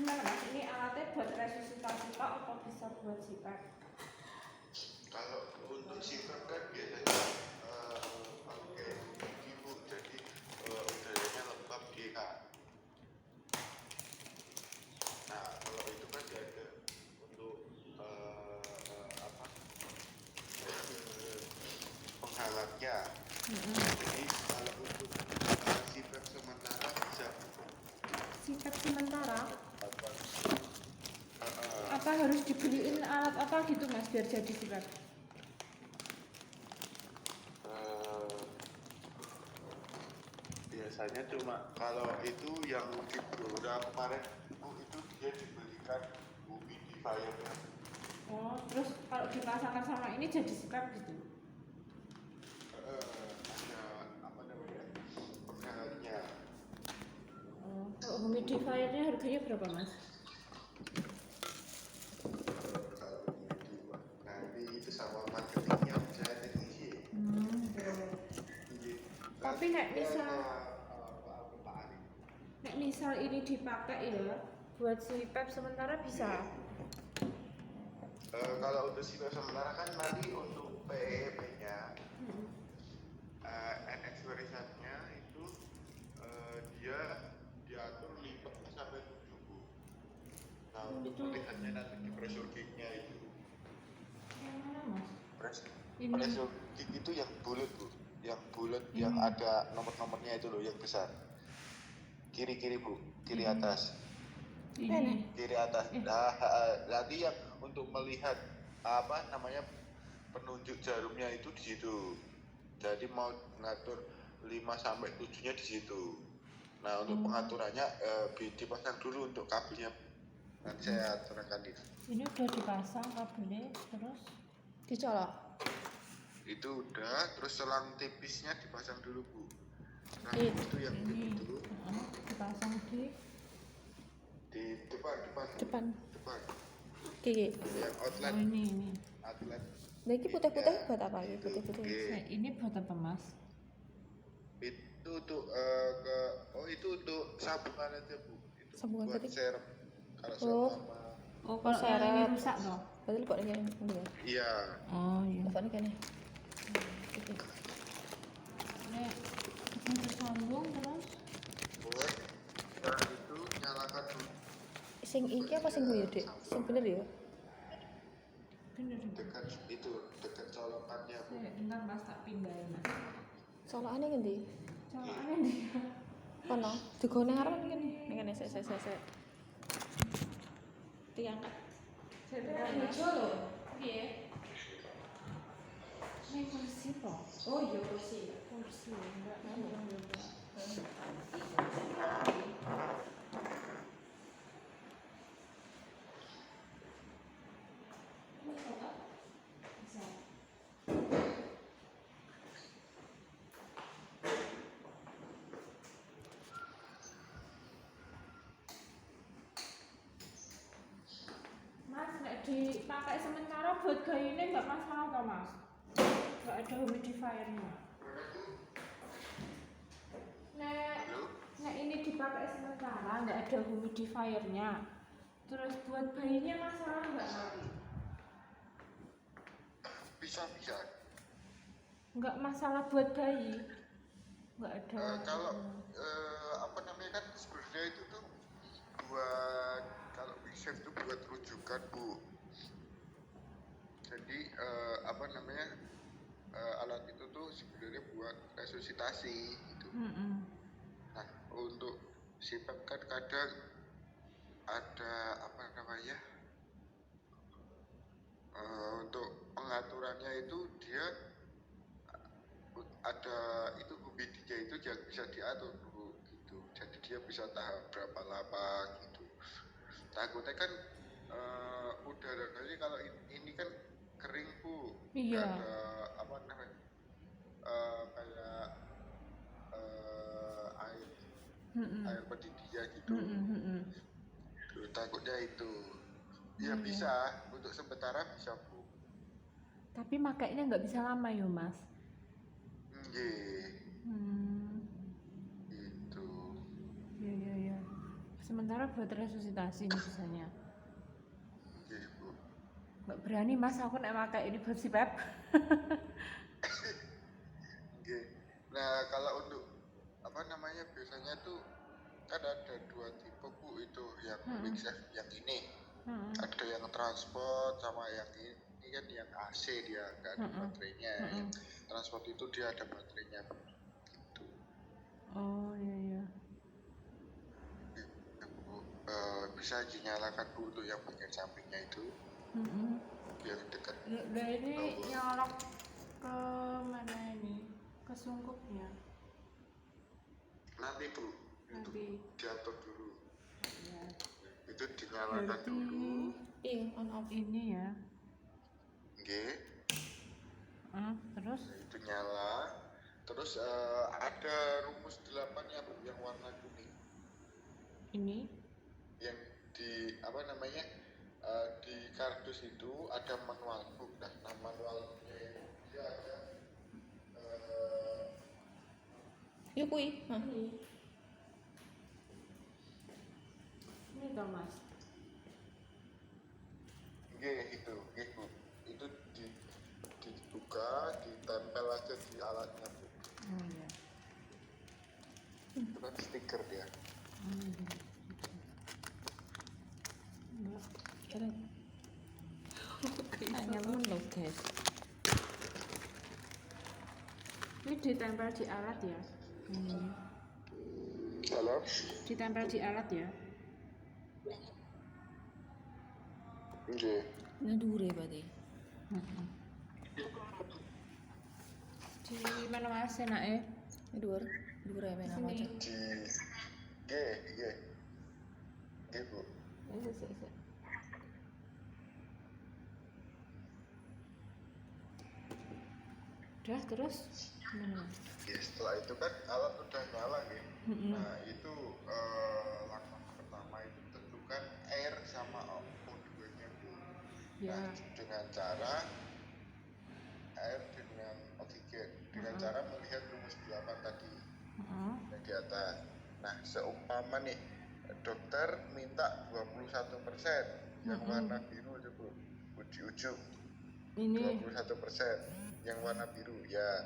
gimana mas? Ini alatnya buat resusitasi pak atau bisa buat CPAP? Kalau untuk CPAP kan biasanya pakai ibu, jadi udaranya lembab dia. Nah kalau itu kan dia ada untuk apa penghangatnya. Jadi kalau untuk CPAP sementara bisa CPAP sementara? Apa harus dibeliin alat apa gitu mas biar jadi CPAP? Biasanya cuma kalau itu yang di Blora kemarin itu dia dibelikan humidifier-nya. Oh terus kalau dipasangkan sama ini jadi CPAP gitu? Ada apa namanya penghangatnya. Kalau humidifier-nya harganya berapa mas? Nanti itu sama marketingnya saya teknisi. Tapi nek misal ini dipakai ya buat CPAP sementara bisa? Kalau untuk CPAP sementara kan nanti untuk PEP-nya and expiration-nya itu dia diatur 5 sampai 7 Bu. Nah untuk pilihannya nanti di pressure gauge-nya itu. Yang mana mas? Pressure gauge itu yang bulat Bu, yang bulat yang ada nomor-nomornya itu loh yang besar. Kiri Bu, kiri atas. Kiri atas. Nah, nanti yang untuk melihat apa namanya penunjuk jarumnya itu di situ. Jadi mau ngatur 5 sampai 7-nya di situ. Nah, untuk pengaturannya dipasang dulu untuk kabelnya. Nanti saya aturkan itu. Ini udah dipasang kabelnya terus dicolok. Itu udah, terus selang tipisnya dipasang dulu Bu. Nah, Itu yang itu dipasang di depan. Gigi. Yang outlet. Oh ini. Outlet. Nah, ini putih-putih buat apa? Ini putih-putih. Nah, ini buat apa mas? Itu untuk itu untuk sambungan aja Bu. Itu Sambungan buat berarti? serep. Kalau Oh. sama Oh kalau yang ini rusak toh? Berarti kok ini ya? iya. Oh iya. Teleponnya kan ya? Ini tersambung terus Buat itu nyalakan dulu. Sing iki apa sing kuwi, Dik? Sing bener ya? bener. Dekat colokannya Bu. Bentar mas tak pindahin mas. Colokane ngendi? Colokannya dia. Kono. Digone ngarep iki nih. Ning kene sik. Diangkat. Saya hijau loh. Iya. Ini kursi toh? Oh iya kursi. Kursi enggak juga. Mas, nggak dipakai sementara buat gayanya nggak masalah toh mas? Nggak ada humidifiernya. Nah ini dipakai sementara nggak ada humidifiernya. Terus buat bayinya masalah nggak nanti? Bisa. Nggak masalah buat bayi. Nggak ada. Kalau apa namanya kan sebenarnya itu tuh buat kalau WeSafe itu buat rujukan Bu. Jadi apa namanya alat itu tuh sebenarnya buat resusitasi gitu. Nah untuk CPAP kan kadang ada apa namanya untuk pengaturannya itu dia ada itu humidinya itu yang bisa diatur Bu gitu. Jadi dia bisa tahan berapa lama gitu. Takutnya kan udaranya kalau ini kan kering Bu. Iya. Gak ada apa namanya kayak air mendidihnya gitu. Takutnya itu. Ya bisa untuk sementara bisa Bu. Tapi makainya nggak bisa lama ya mas? Nggih. Gitu. Iya. Sementara buat resusitasi nih biasanya. Nggih, Bu. Nggak berani mas, aku nek pakai ini buat si Pep. Nggih. Nah, kalau untuk apa namanya biasanya tuh kan ada dua tipe Bu, itu yang Wixef yang ini. Ada yang transport sama yang ini kan yang AC dia nggak ada baterainya. Yang transport itu dia ada baterainya gitu. Oh iya. Bisa dinyalakan Bu untuk yang bagian sampingnya itu biar dekat. Udah ini nyolok ke mana ini? Ke sungkupnya. Nanti Bu, Nanti. itu diatur dulu. Ya. Itu dinyalakan dulu. On off. Ini ya. Nggih. Terus? Itu nyala. Terus ada rumus 8-nya Bu yang warna kuning. Ini? Yang di apa namanya? Di kardus itu ada manual Bu. Nah, manualnya itu dia ada Yuk kui. Hah. Ini toh mas. nggih itu, nggih Bu. Itu dibuka, ditempel aja di alatnya Bu. Oh iya. Itu kan stiker dia. Keren. Hanya temen loh guys. Ini ditempel di alat ya? Halo? Ditempel di alat ya? Nggih. Ini dure berarti. Di mana mas enaknya? Ini dure ya main apa aja. Sini. Nggih. Nggih Bu. Sik. Udah terus? Gimana mas? Ya, setelah itu kan alat udah nyala nih. Nah itu langkah pertama itu tentukan air sama O2-nya Bu. Ya. Nah dengan cara air dengan oksigen, dengan cara melihat rumus 8 tadi yang di atas. Nah seumpama nih dokter minta 21% yang warna biru itu Bu, di ujung. Ini 21% yang warna biru ya.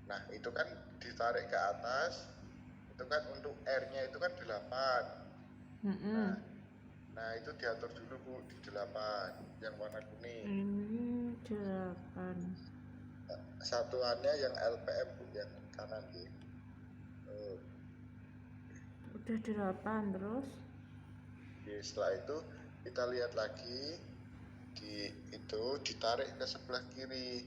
Nah itu kan ditarik ke atas, itu kan untuk R-nya itu kan 8. Nah itu diatur dulu Bu di 8 yang warna kuning. Ini 8. Satuannya yang LPM Bu, yang kanan gitu. Udah 8 terus? Setelah itu kita lihat lagi itu ditarik ke sebelah kiri.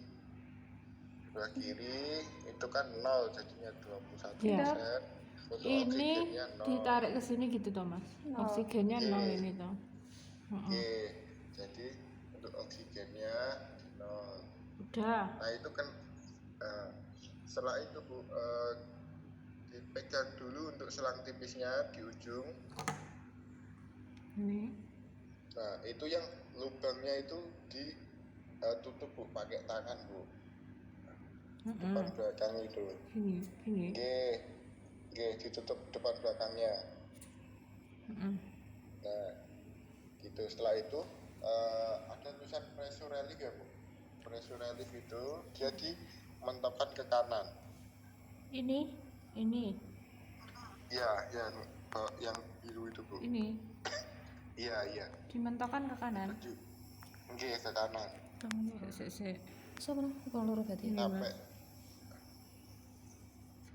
Sebelah kiri itu kan 0 jadinya 21%. Ya. Untuk Ini oksigennya 0. ditarik ke sini gitu toh mas? Oksigennya 0 ini toh. Oke, jadi untuk oksigennya 0. Udah. Nah itu kan setelah itu Bu dipegang dulu untuk selang tipisnya di ujung. Ini. Nah itu yang lubangnya itu ditutup Bu pakai tangan Bu. Depan belakang itu. Gini. Oke, ditutup depan belakangnya. Nah, gitu. Setelah itu ada tulisan pressure relief ya Bu. Pressure relief itu dia dimentokkan ke kanan. Ini. Iya, yang biru itu Bu. Ini. Iya. Dimentokkan ke kanan. Oke, ke kanan. Sik. Siapa nih? Bukan loro berarti. Sampai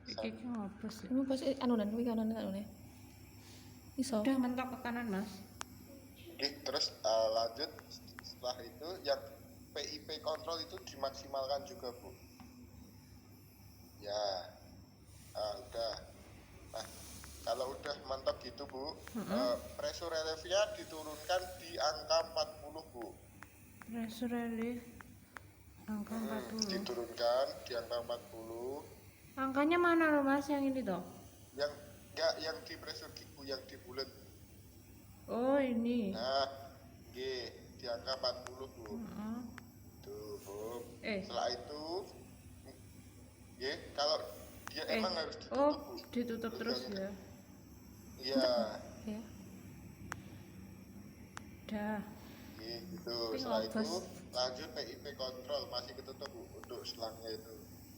Iki ngopo sih? Ini pas anunan, kuwi kanan nih. Iso. Udah mentok ke kanan mas. Oke, terus lanjut setelah itu yang PIP kontrol itu dimaksimalkan juga Bu. Ya, udah. Nah, kalau udah mantap gitu Bu, pressure relief-nya diturunkan di angka 40 Bu. Pressure relief angka 40. Diturunkan di angka 40. Angkanya mana loh mas yang ini toh? Yang enggak yang di pressure kick Bu, yang di bulat. Oh ini. Nah, di angka 40 Bu. Tuh Bu. Setelah itu kalau dia emang harus ditutup Bu. Ditutup terus ya. Iya. Ya. sudah. Gitu. Tapi Setelah itu ngobos. lanjut PIP kontrol, masih ketutup Bu untuk selangnya itu.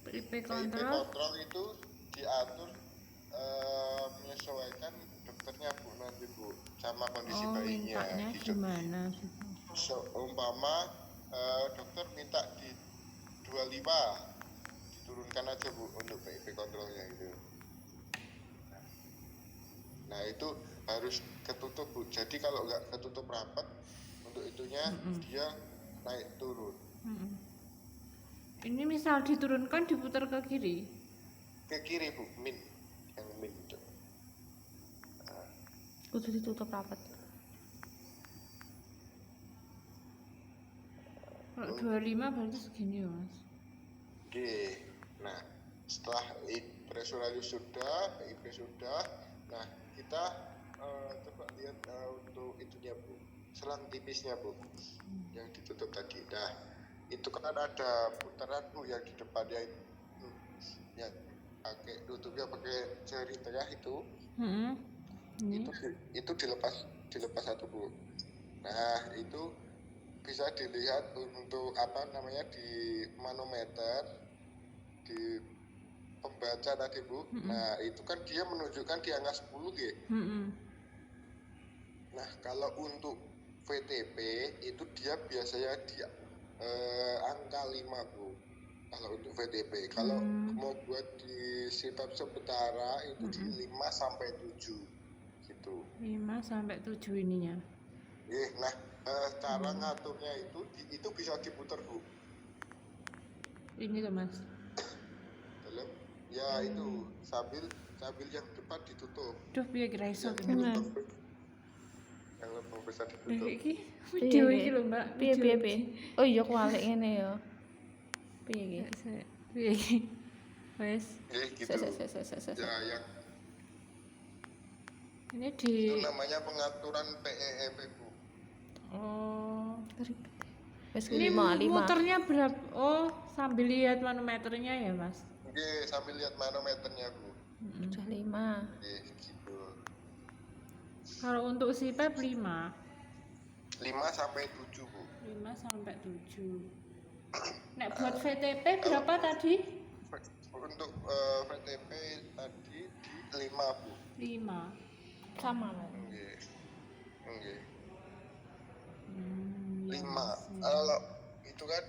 PIP PIP kontrol. kontrol itu diatur menyesuaikan dokternya Bu nanti Bu sama kondisi Oh, bayinya. mintanya Gitu. gimana gitu. Umpama dokter minta di 25 diturunkan aja Bu untuk PIP kontrolnya gitu. Nah itu harus ketutup Bu. Jadi kalau nggak ketutup rapat untuk itunya dia naik turun. Ini misal diturunkan diputar ke kiri. Ke kiri Bu, min yang min itu. Kudu ditutup rapat. Kalau 25 berarti segini ya Mas. Oke. Nah setelah presuralis sudah, PIP sudah, nah kita coba lihat untuk itunya Bu, selang tipisnya Bu, yang ditutup tadi. Nah itu kan ada putaran Bu yang di depannya itu, ya pakai tutupnya pakai jari tengah itu, itu dilepas satu Bu. Nah itu bisa dilihat untuk apa namanya di manometer, di pembaca tadi Bu. Nah itu kan dia menunjukkan di angka 10 ya. Nah kalau untuk VTP itu dia biasanya di angka 5 Bu. Kalau untuk VTP, kalau mau buat di CPAP sementara itu di 5 sampai 7 gitu. 5 sampai 7 ininya. Nah cara ngaturnya itu bisa diputar Bu. Ini tuh Mas. Dalam ya itu sambil yang depan ditutup. Duh, piye kira iso Yang lebih besar ditutup. iki video iki lho Mbak. Piye. Oh iya kualik ngene ya. Piye iki? Piye iki? Wes. Gitu. Ya yang Ini di itu namanya pengaturan PEEP Bu. Oh. Wes Ini 5. muternya berapa? Oh, sambil lihat manometernya ya, Mas. Oke, sambil lihat manometernya Bu. Sudah 5. Oke, gitu. Kalau untuk CPAP 5 sampai 7 Bu. 5 sampai 7. Nek buat VTP berapa tadi? Untuk VTP tadi di 5 Bu. 5. Sama lah. Oke. 5. Kalau itu kan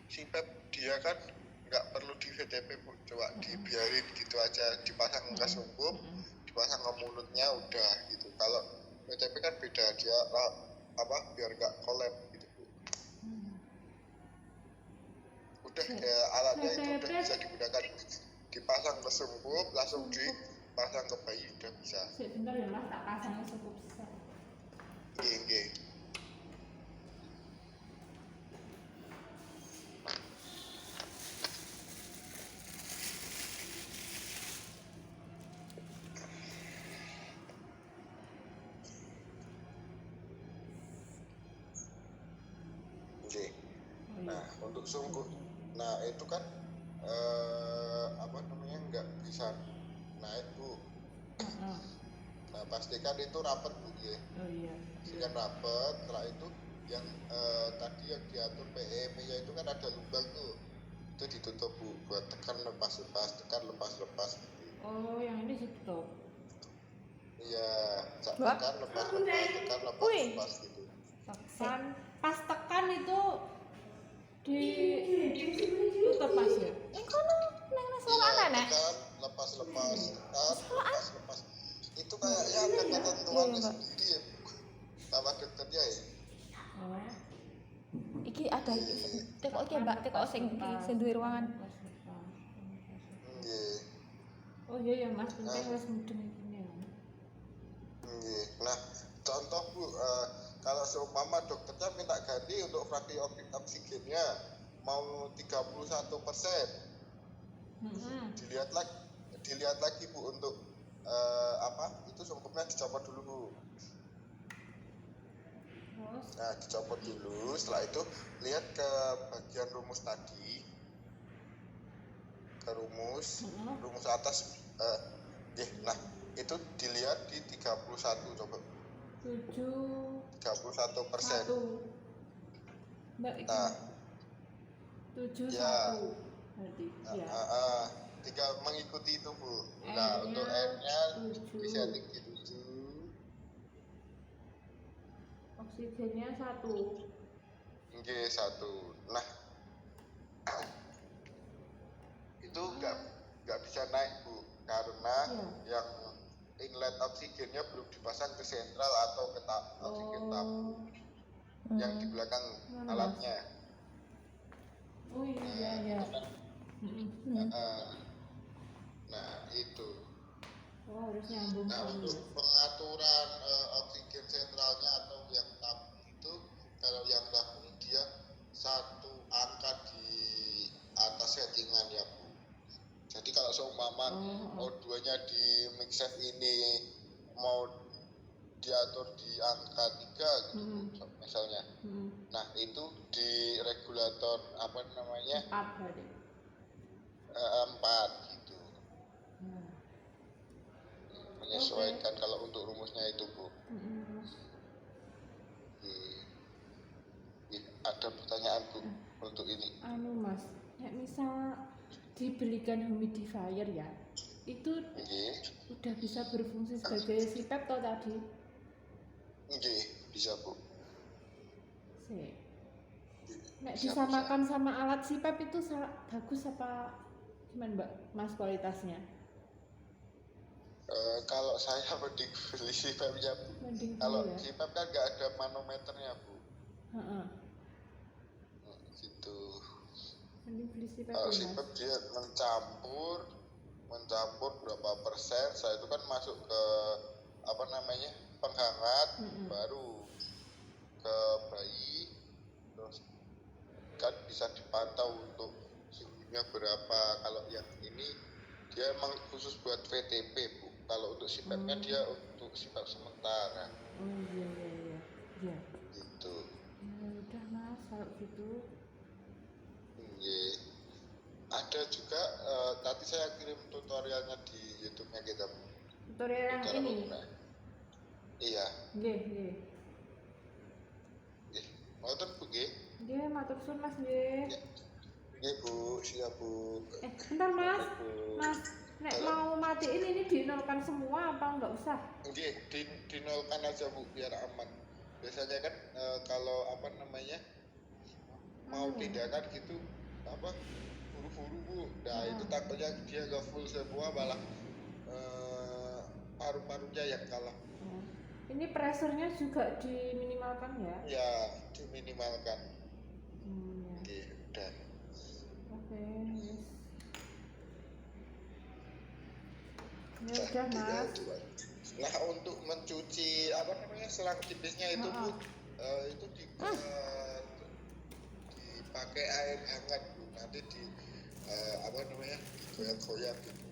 CPAP dia kan nggak perlu di VTP Bu, coba dibiarin gitu aja, dipasang ke sumbup, dipasang ke mulutnya udah gitu. Kalau VTP kan beda, dia biar nggak kolab gitu Bu. Udah alatnya itu udah bisa digunakan, dipasang ke sumbup langsung dipasang ke bayi udah bisa. Sebentar ya Mas, tak pasang cukup besar. Nggih. Nah untuk sungguh, nah itu kan nggak bisa naik Bu. Nah pastikan itu rapat Bu ya. Oh iya. Pastikan rapat. Setelah itu yang tadi yang diatur PEP nya itu kan ada lubang tuh, itu ditutup Bu, buat tekan lepas gitu. Oh, yang ini ditutup. Iya, tekan lepas gitu. Tekan, pas tekan itu ditutup Mas ya. Selawat nek. Tekan, lepas. Itu kayaknya ada ketentuannya sendiri ya Bu, sama dokternya ya. Oh. Iki ada tekok iki Mbak, tekok sing duwe ruangan. Nggih. Oh iya ya Mas, penting wis mudeng ini ya. Nggih. Nah, contoh Bu, kalau seumpama dokternya minta ganti untuk fraksi oksigennya mau 31%. Dilihat lagi Bu untuk itu sungkupnya dicopot dulu Bu. Nah dicopot dulu, setelah itu lihat ke bagian rumus tadi, ke rumus atas. Nah itu dilihat di 31 coba. 31%. Mbak iki Nah, 71 ya. berarti ya. Tinggal mengikuti itu Bu. Nah, N-nya untuk N-nya 7, disetting di 7. oksigennya 1. Oke, 1. Nah, itu nggak bisa naik Bu, karena Iya. yang inlet oksigennya belum dipasang ke sentral atau ke oksigen tabung yang di belakang Mana, Mas? alatnya. Oh iya ya. Nah, itu. Oh, harus nyambung Nah, dulu. untuk pengaturan oksigen sentralnya atau yang tabung itu, kalau yang tabung dia satu angka di atas settingan ya Bu. Jadi kalau seumpama O2-nya di mixer ini mau diatur di angka 3 gitu misalnya. Nah, itu di regulator apa namanya? 4 berarti. 4 gitu. Menyesuaikan kalau untuk rumusnya itu Bu. Ada pertanyaan Bu untuk ini? Mas, misal dibelikan humidifier ya, itu udah bisa berfungsi sebagai CPAP toh tadi? Bisa Bu. Nek disamakan sama alat CPAP itu bagus apa gimana Mbak, Mas, kualitasnya? Kalau saya mending beli CPAP-nya Bu. Kalau CPAP kan nggak ada manometernya Bu. Gitu. Mending beli CPAP. Kalau CPAP dia mencampur berapa persen, saya itu kan masuk ke apa namanya penghangat, baru ke bayi, terus kan bisa dipantau untuk suhunya berapa. Kalau yang ini dia emang khusus buat VTP Bu. Kalau untuk CPAP-nya dia untuk CPAP sementara. Iya. Gitu. Ya udah Mas, kalau gitu. Ada juga tadi saya kirim tutorialnya di YouTube-nya kita. Tutorial yang ini. Iya. Nggih. Ngoten Bu nggih. Nggih, matur suwun Mas nggih. Nggih Bu, siap Bu. Bentar Mas. Mas, nek mau matiin ini dinolkan semua apa enggak usah? Nggih, dinolkan aja Bu biar aman. Biasanya kan kalau apa namanya mau tindakan gitu apa buru-buru Bu. Nah, itu takutnya dia nggak full semua, malah paru-parunya yang kalah. Ini pressure-nya juga diminimalkan ya? Ya, diminimalkan. Oke, udah. Oke, yes. Ya udah Mas. Nah, untuk mencuci apa namanya selang tipisnya itu Bu, itu dipakai air hangat Bu. Nanti apa namanya digoyak-goyak gitu.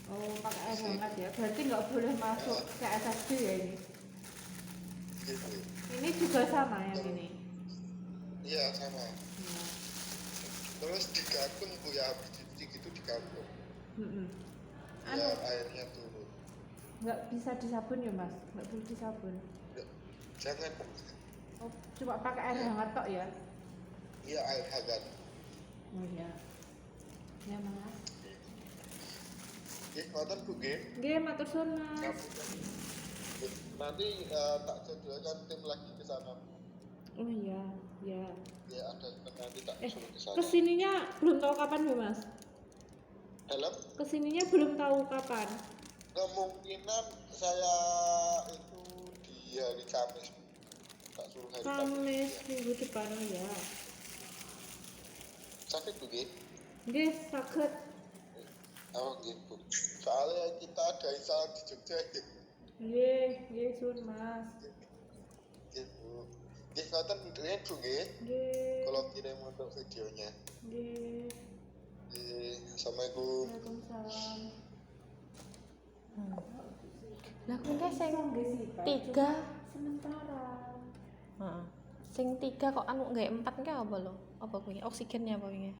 Oh, pakai air hangat ya. Berarti nggak boleh masuk ke SSD ya ini? Gitu. Ini juga sama yang ini? Iya, sama. Terus digantung Bu ya, habis dicuci gitu digantung. Biar airnya turun. Nggak bisa disabun ya Mas? Nggak boleh disabun? Jangan. Oh, cuma pakai air hangat tok ya? Iya, air hangat. Oh iya. Ya Mas. Ngoten Bu nggih. Nggih, matur suwun Mas. Nanti tak jadwalkan tim lagi ke sana. Oh iya, ya. Ya ada nanti tak suruh ke sana. Kesininya belum tahu kapan ya Mas? Dalam? Kesininya belum tahu kapan. Kemungkinan saya itu di hari Kamis. Tak suruh hari Kamis minggu depan ya. Sakit Bu nggih? Nggih, sakit. Oh nggih Bu. Soalnya kita ada isalan di Jogja. Nggih, sun Mas. Nggih Bu. Nggih ngoten Bu nggih. Nggih. Kalau kirim untuk videonya. Nggih. Assalamualaikum. Waalaikumsalam. Lah kuwi sing 3 sementara. Sing 3 kok anu nggak 4 ki apa lho? Apa kuwi? Oksigennya apa wingi?